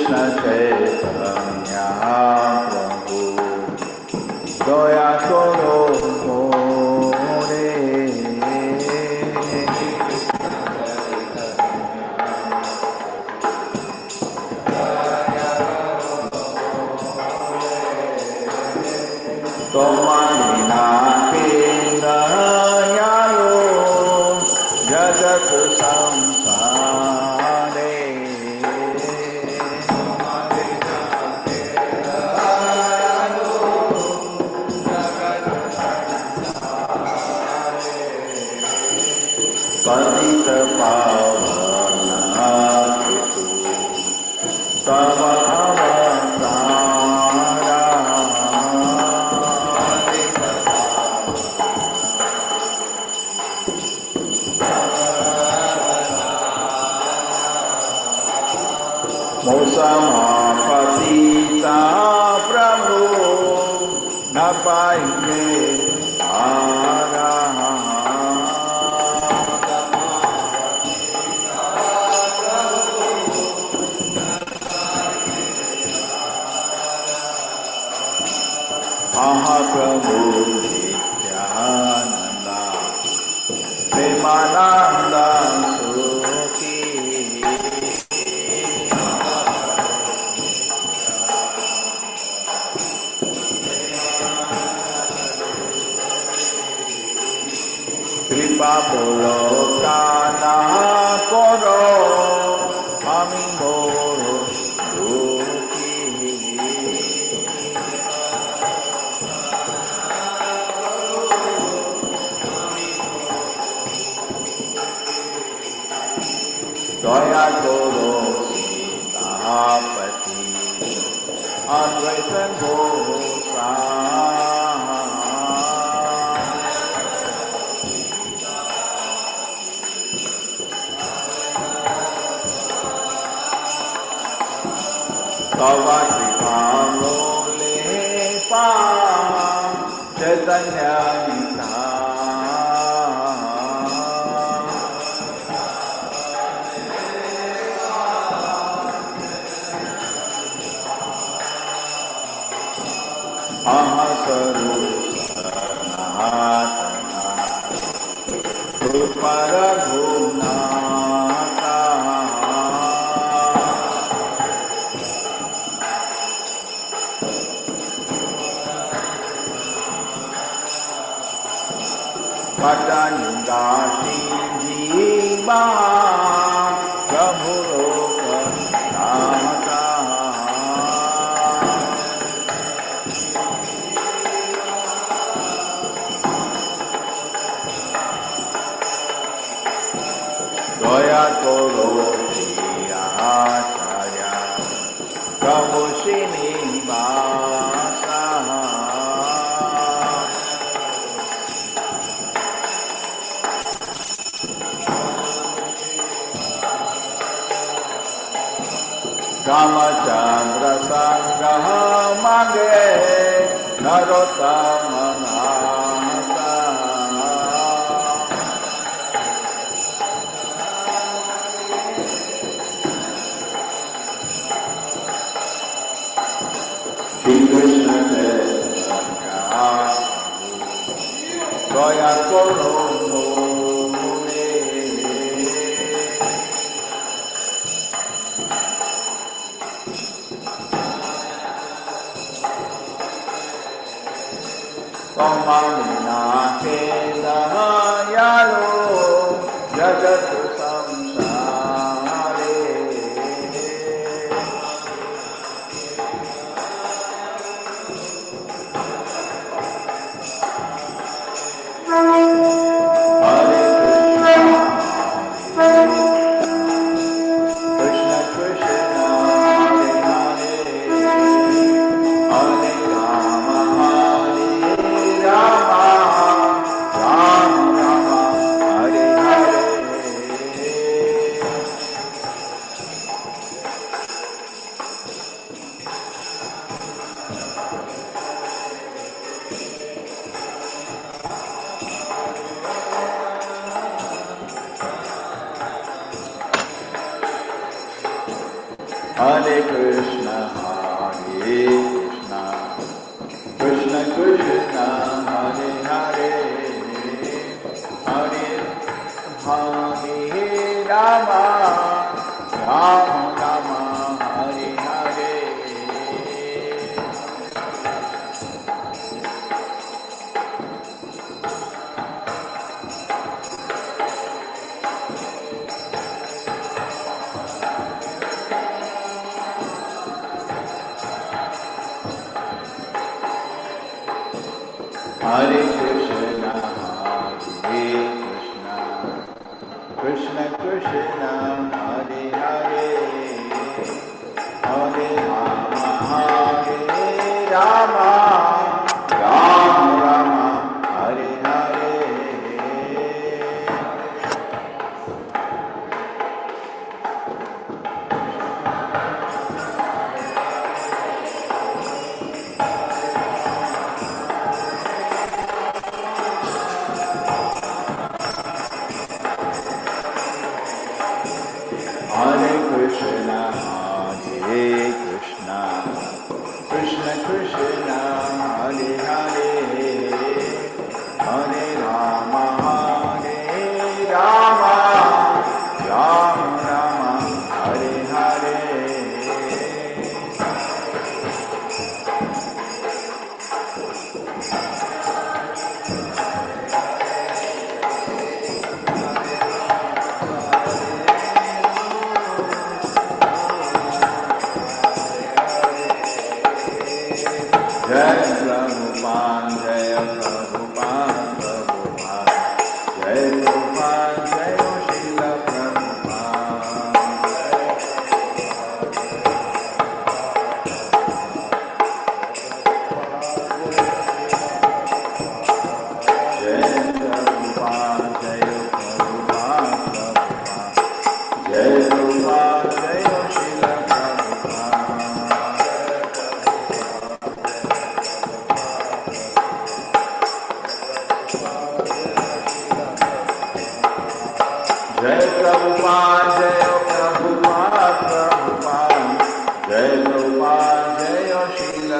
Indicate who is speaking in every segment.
Speaker 1: Krishna Chaitanya Prabhu Daya Koro More Tomalina Kindayayo Jagat Samsare Patita Pavana Kitu Tava Avatara Mosama Patita Prabhu Napaine Ara Mahaprabhu Nityananda Premananda Suki Kripa Pulokana Koro Ami Moro Suki Daya Koro Sitapati Advaitan Bhosa Tava Kripalo Lepa Chaitanya Nita Ahasaru Saranatana Ruparabhunaka Padanyugati Jiva Prabhuloka Nata Daya Koro Acharya Prabhu Srinivasa Ramachandra Sangraha Mage Narottama Nasa Shri Krishna Chaitanya Daya Koro Tomalina Kindayayo Jagat Samsare Hare Krishna Krishna Hare Hare Hare Rama Hare Rama Rama Rama Hare Hare Hare Krishna, Hare Krishna, Krishna Krishna, Hare Hare, Hare Hare Rama, Rama Rama, Hare Hare. Hare Krishna, Hare Krishna, Krishna Krishna, Hare Hare, Hare Rama, Hare Rama, Rama Rama, Hare Hare. Hare Krishna, Hare Krishna, Krishna Krishna, Hare Hare, Hare Rama, Hare Rama, Rama Rama, Hare Hare. Jai Prabhupada, Jai Prabhupada, Prabhupada, Jai Prabhupada, Jai Srila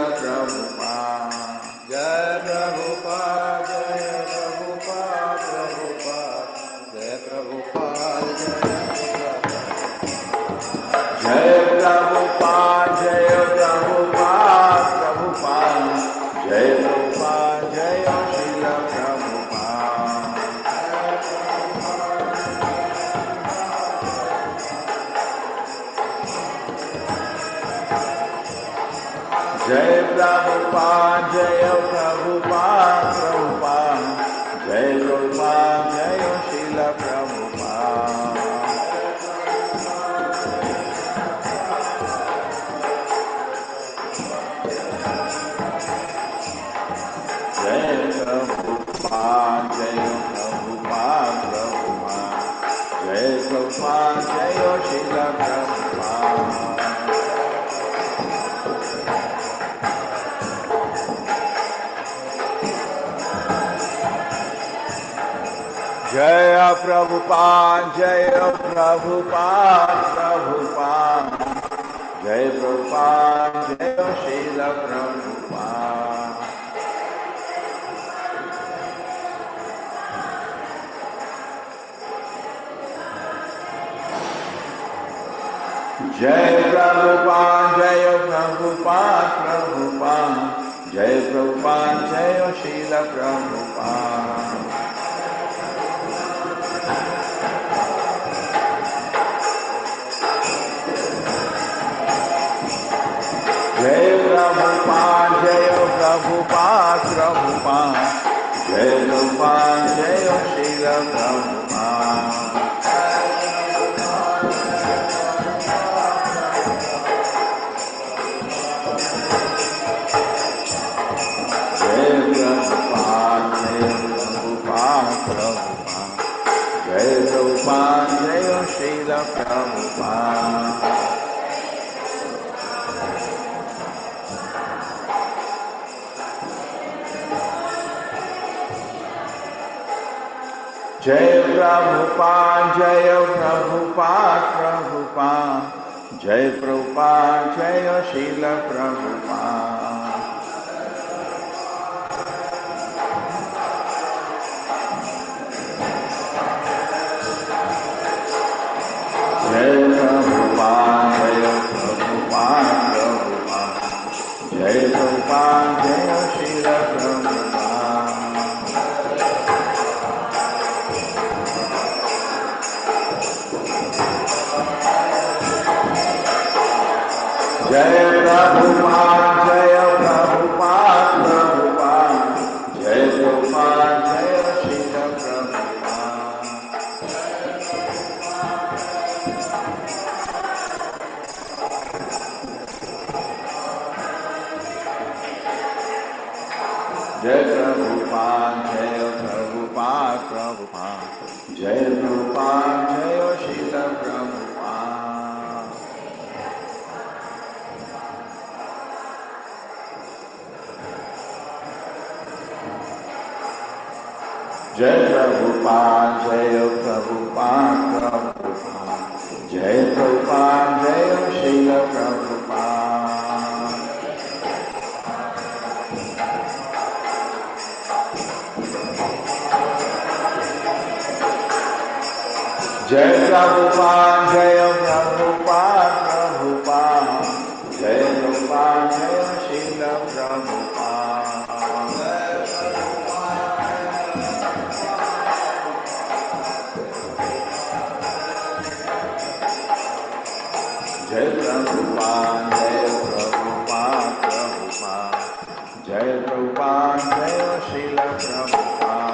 Speaker 1: Jaya Prabhupada, Jaya Prabhupada, Prabhupada, Jaya Prabhupada, Jaya Srila Prabhupada. Jaya Prabhupada, Jaya Prabhupada, Prabhupada, Jaya Prabhupada, Jaya Srila Prabhupada. Jai Prabhupada, Jai Prabhupada, Prabhupada, Jai Prabhupada, Jai Srila Prabhupada. Jai Prabhupada, Jai Prabhupada, Prabhupada, Jai Prabhupada, Jai Srila Prabhupada. Jai Prabhupada, Jai Prabhupada, Prabhupada, जय प्रभुपाद जय शील प्रभुपाद। जय प्रभुपाद जय प्रभुपाद प्रभुपाद। जय प्रभुपाद जय शील प्रभुपाद। जय प्रभुपाद जय प्रभुपाद प्रभुपाद। जय प्रभुपाद जय शील प्रभुपाद। जय प्रभुपाद जय प्रभुपाद प्रभुपाद। जय प्रभुपाद जय शील प्रभुपाद। जय प्रभुपाद जय प्रभुपाद प्रभुपाद। जय प्रभुपाद जय शील प्रभुपाद। जय प्रभुपाद जय प्रभुपाद प्रभुपाद। जय प्रभुपाद जय शील प्रभुपाद।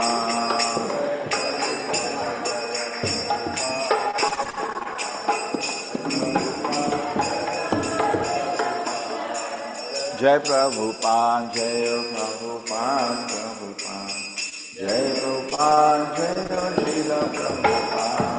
Speaker 1: जय प्रभुपाद जय प्रभुपाद प्रभुपाद। जय प्रभुपाद जय शील प्रभुपाद। जय प्रभुपाद जय प्रभुपाद प्रभुपाद। जय प्रभुपाद जय शील प्रभुपाद।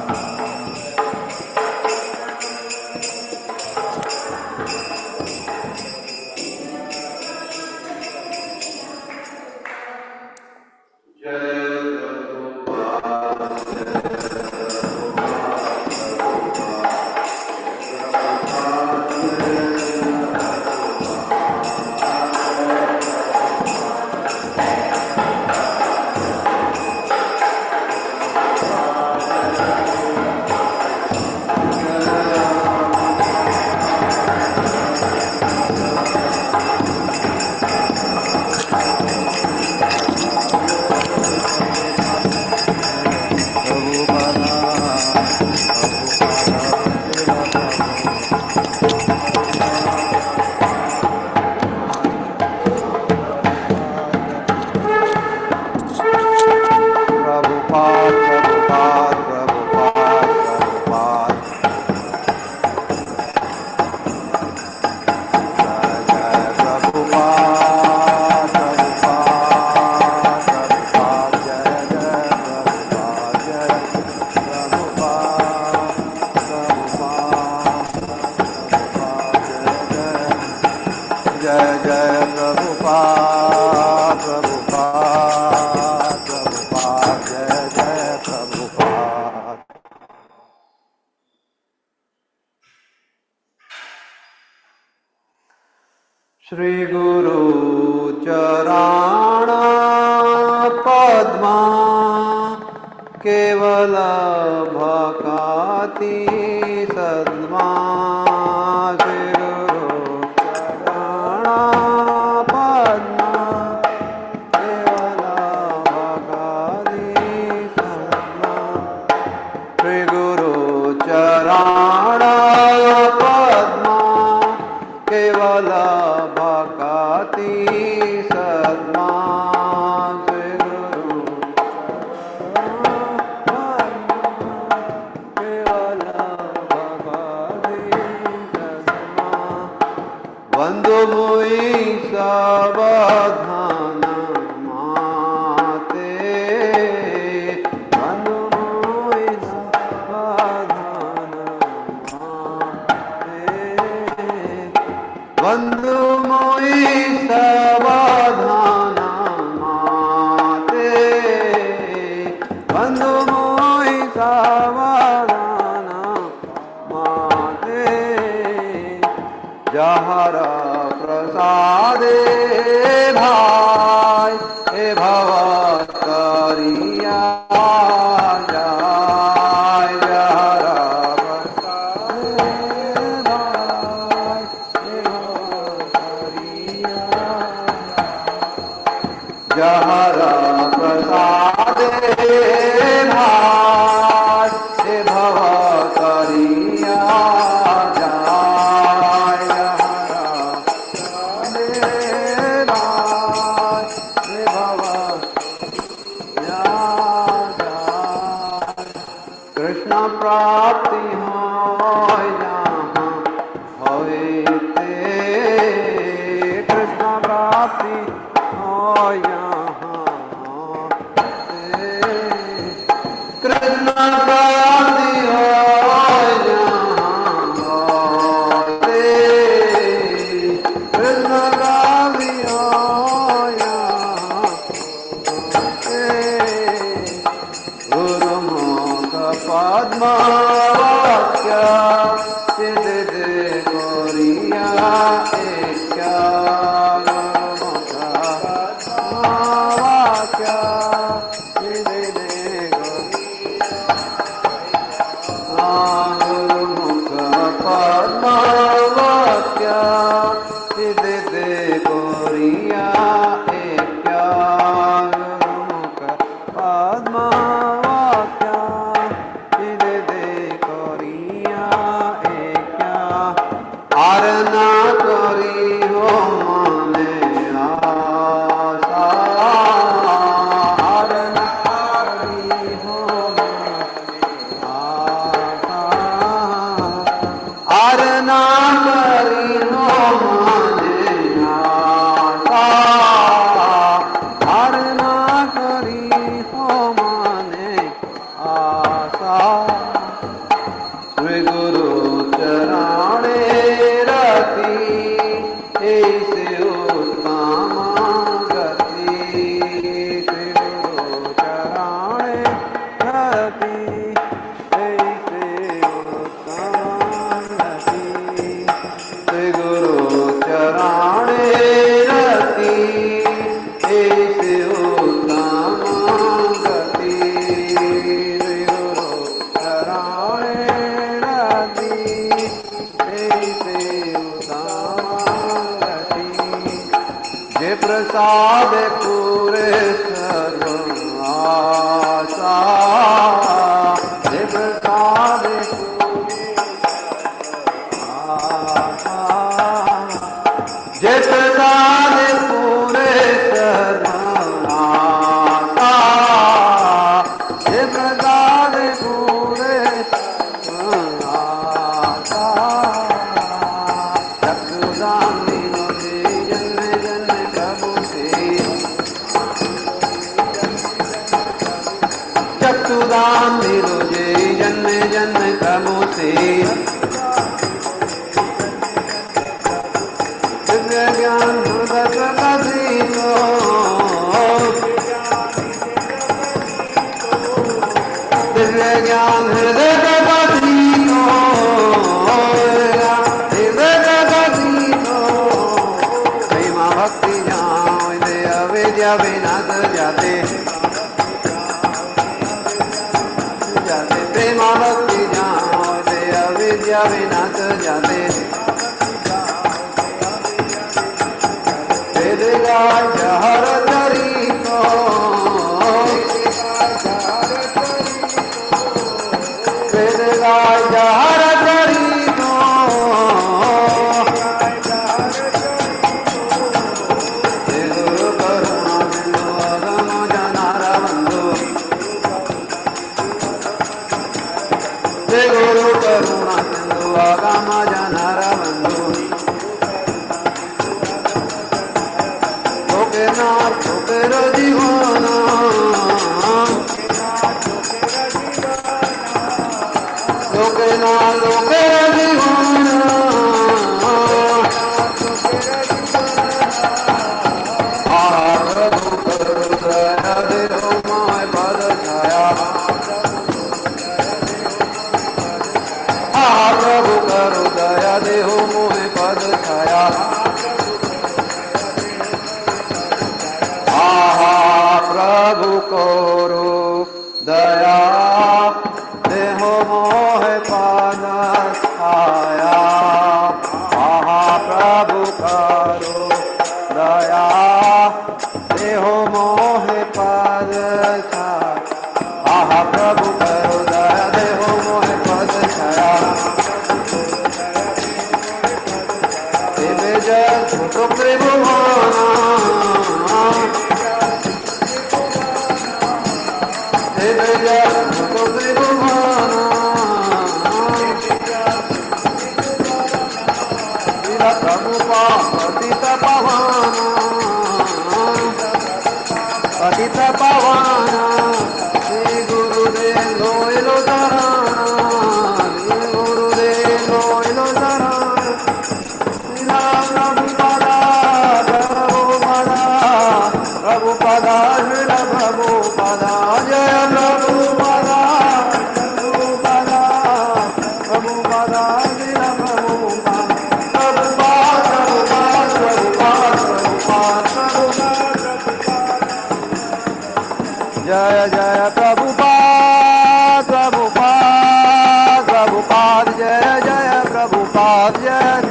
Speaker 2: श्री गुरु चरण पद्मा केवल भक्ति सद्मा। श्री गुरु चरण पद्मा केवल भक्ति सद्मा। श्री गुरु चरण पद्मा केवल भक्ति सद्मा। श्री गुरु केवल भक्ति सद्मा। वंदो मोहि सावधान माते। वंदो मोहि सावधान माते। वंदो मोहि सावधान माते। वंदो मोहि सावधान माते। जहर प्रसादे भाई हे भव करिया जाय जहर प्रसादे भाई हे भव करिया जहर प्रसादे भाई हे भव करिया प्राप्ति हो जहाँ होए ते कृष्ण प्राप्ति हो यहाँ कृष्ण प्राप्ति हो जहाँ होते कृष्ण प्राप्ति हो यहाँ गुरुमुख पद्मवाक्य सिद्ध दे गोरिया एक्या गुरुमुख पद्मवाक्य सिद्ध दे गुरुमुख पद्मवाक्य सिद्ध दे गोरिया एक्या गुरुमुख पद्मवाक्य आरना करी हो मने आशा आरना करी हो आशा आरना करी हो मने आशा आरना करी हो मने आशा गुरु चराणे ऐसे उत्तम गति गुरु चराणे रति ऐसे उत्तम गति गुरु चराणे रति ऐसे उत्तम गति गुरु चराणे प्रसाद पूरे सर्व आशा हे प्रसाद आशा जे प्रसाद पूरे सर्व आशा हे प्रसाद पूरे सर्व आशा चक्षुदानी चक्षुदान निरोजे जन्म जन्म क्रमों से दिव्य ज्ञान हृदय प्रकाशित दिव्य ज्ञान हृदय प्रकाशित हृदय प्रकाशित प्रेमा भक्ति जाओ अविद्या विनाश जाते प्रेमा भक्ति जाते अविद्या विनाश जाते वेद गाय जहर तरी को वेद गाय जहर तरी को गुरु करुणा सिंधु अगम जनारा बंधु गुरु करुणा सिंधु आगम जनार बंधु लोके नाथ लोके जीवन लोके नाथ लोके जीवन प्रभु करुण दया देहो माय पद छाया प्रभु करो दया देहो मोहे पद छाया करो दया देहो मोह पाद छाया महाप्रभु करो दया देहो मोह पाद छाया महाप्रभु करो दया देहो मोह पाद छाया छोटो त्रिभुवना छोटो त्रिभुवना प्रभुपा पतित पवना पतित पवना श्री गुरुदेव लोयलो चरण श्री गुरुदेव लोयलो चरण प्रभुपदा श्रील प्रभुपदा जय प्रभुपदा प्रभुपदा प्रभुपदा श्रील प्रभुपदा जय जय प्रभुपाद प्रभुपाद प्रभुपाद जय जय प्रभुपाद जय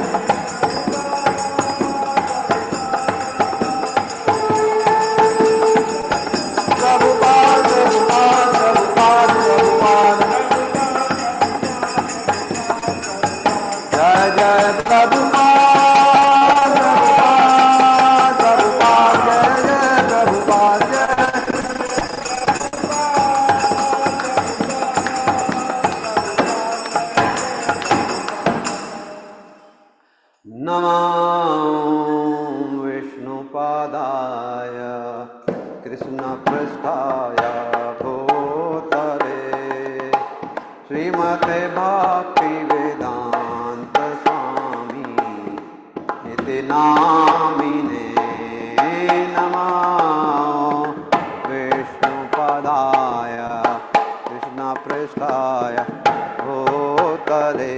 Speaker 2: विष्णुपादाय कृष्णपृष्ठाय भूतले श्रीमते भक्तिवेदान्त स्वामी इति नामिने नमः विष्णुपादाय कृष्णपृष्ठाय भूतले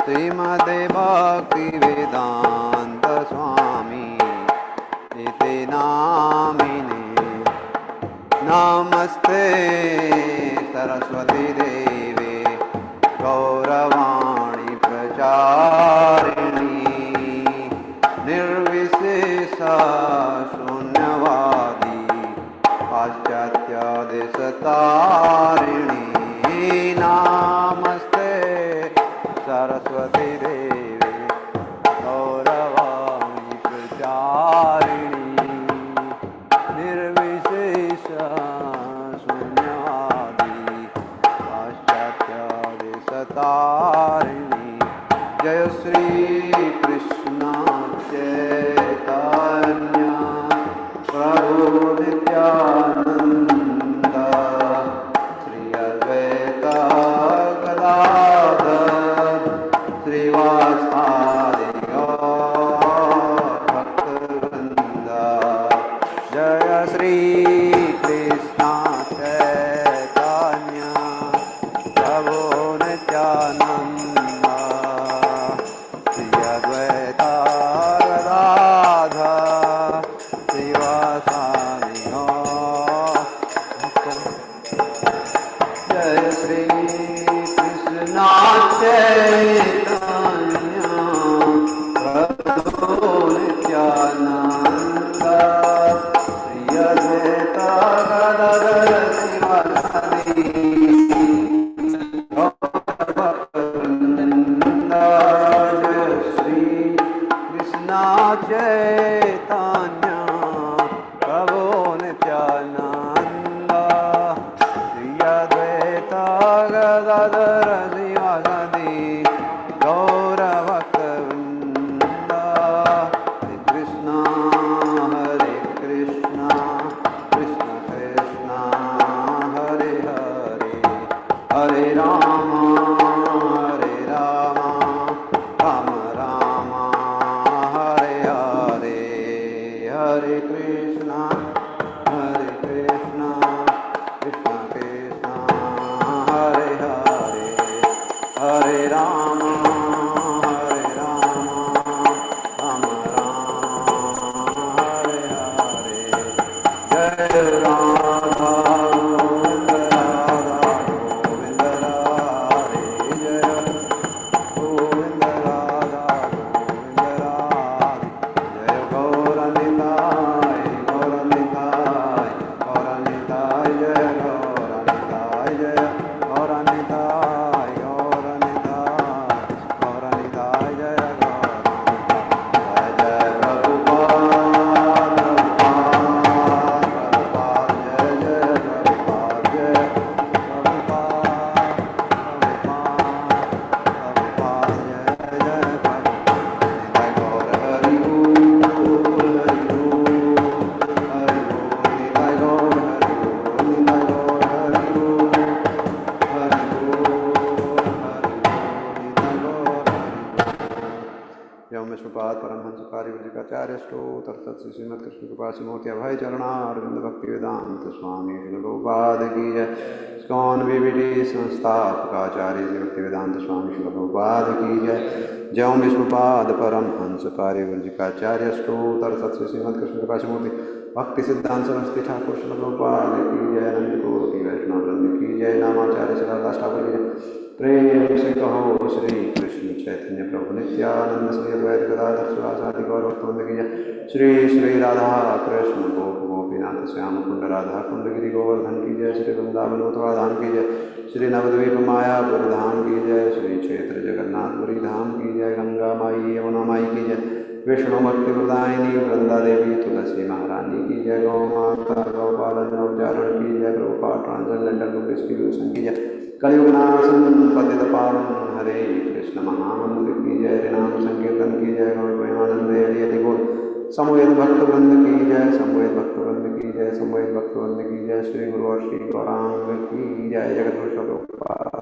Speaker 2: श्रीमते भक्तिवेदान्त स्वामी इति नामिने नमस्ते सरस्वती देवे गौरवाणी प्रचारिणी निर्विशेषा शून्यवादी पाश्चात्यदेशतारिणी नमस्ते सरस्वती देवी गौरवाणी प्रचारिणी निर्विशेष शून्यादि पाश्चात्यदेशतारिणी जय श्री कृष्ण चैतन्य प्रभु नित्यानंद श्री अद्वैत गदाधर श्रीवासादि भक्तवृंद जय श्री कृष्ण चैतन्य प्रभु नित्यानंद श्री अद्वैत गदाधर श्रीवासादि जय श्री कृष्ण चैतन्य प्रभु नित्यानंद श्री अद्वैत गदाधर श्रीवासादि भक्तवृंद जय श्री कृष्ण चैतन्य प्रभु नित्यानंद श्री अद्वैत गदाधर श्रीवासादि गौरभक्तवृंद हरे कृष्ण कृष्ण कृष्ण हरे हरे हरे राम राम राम हरे हरे हरे कृष्ण कृष्ण कृष्ण हरे हरे हरे राम राम राम हरे हरे जय राम विष्णुपाद परमहंस पारिवृजिकाचार्य स्तोत्र तत्श्री श्रीमद कृष्ण कृपा सिमोति अभय चरणारविंद भक्ति वेदांत स्वामी श्री प्रभुपाद की जय। स्कॉन वीवीडी संस्थापकाचार्य श्री भक्ति वेदांत स्वामी श्री प्रभुपाद की जय। जय ओम विष्णुपाद परमहंस पारिवृजिकाचार्य स्तोत्र तत्श्री श्रीमद कृष्ण कृपा सिमोति भक्ति सिद्धांत सरस्वती ठाकुर श्री प्रभुपाद की जय। नंद कोटि वैष्णव वृंद की जय। नामाचार्य श्रीदास ठाकुर की जय। प्रेम से कहो श्री कृष्ण चैतन्य प्रभु नित्यानंद श्री अद्वैत गदाधर शिवासादि गौरवृंद की जय। श्री श्री राधा कृष्ण गोप गोपीनाथ श्याम कुंड राधा कुंड गिरि गोवर्धन की जय। श्री वृंदावन मथुरा धाम की जय। श्री नवद्वीप मायापुर धाम की जय। श्री क्षेत्र जगन्नाथपुरी धाम की जय। गंगा माई यमुना माई की जय। विष्णु भक्ति प्रदायिनी वृंदा देवी तुलसी महारानी की जय। गौ माता गौपालन नवचारण की जय। प्रभुपाद ट्रांसजेंडर डिस्ट्रीब्यूशन की जय। कलियुग नाशन पतित पावन हरे कृष्ण महामंत्र की जय। हरि नाम संकीर्तन की जय। गौर प्रेमानंद हरि हरि बोल। समवेत भक्त वृंद की जय। समवेत भक्त वृंद की जय। समवेत भक्त वृंद की जय। श्री गुरु और श्री गौरांग की जय। जगत गुरु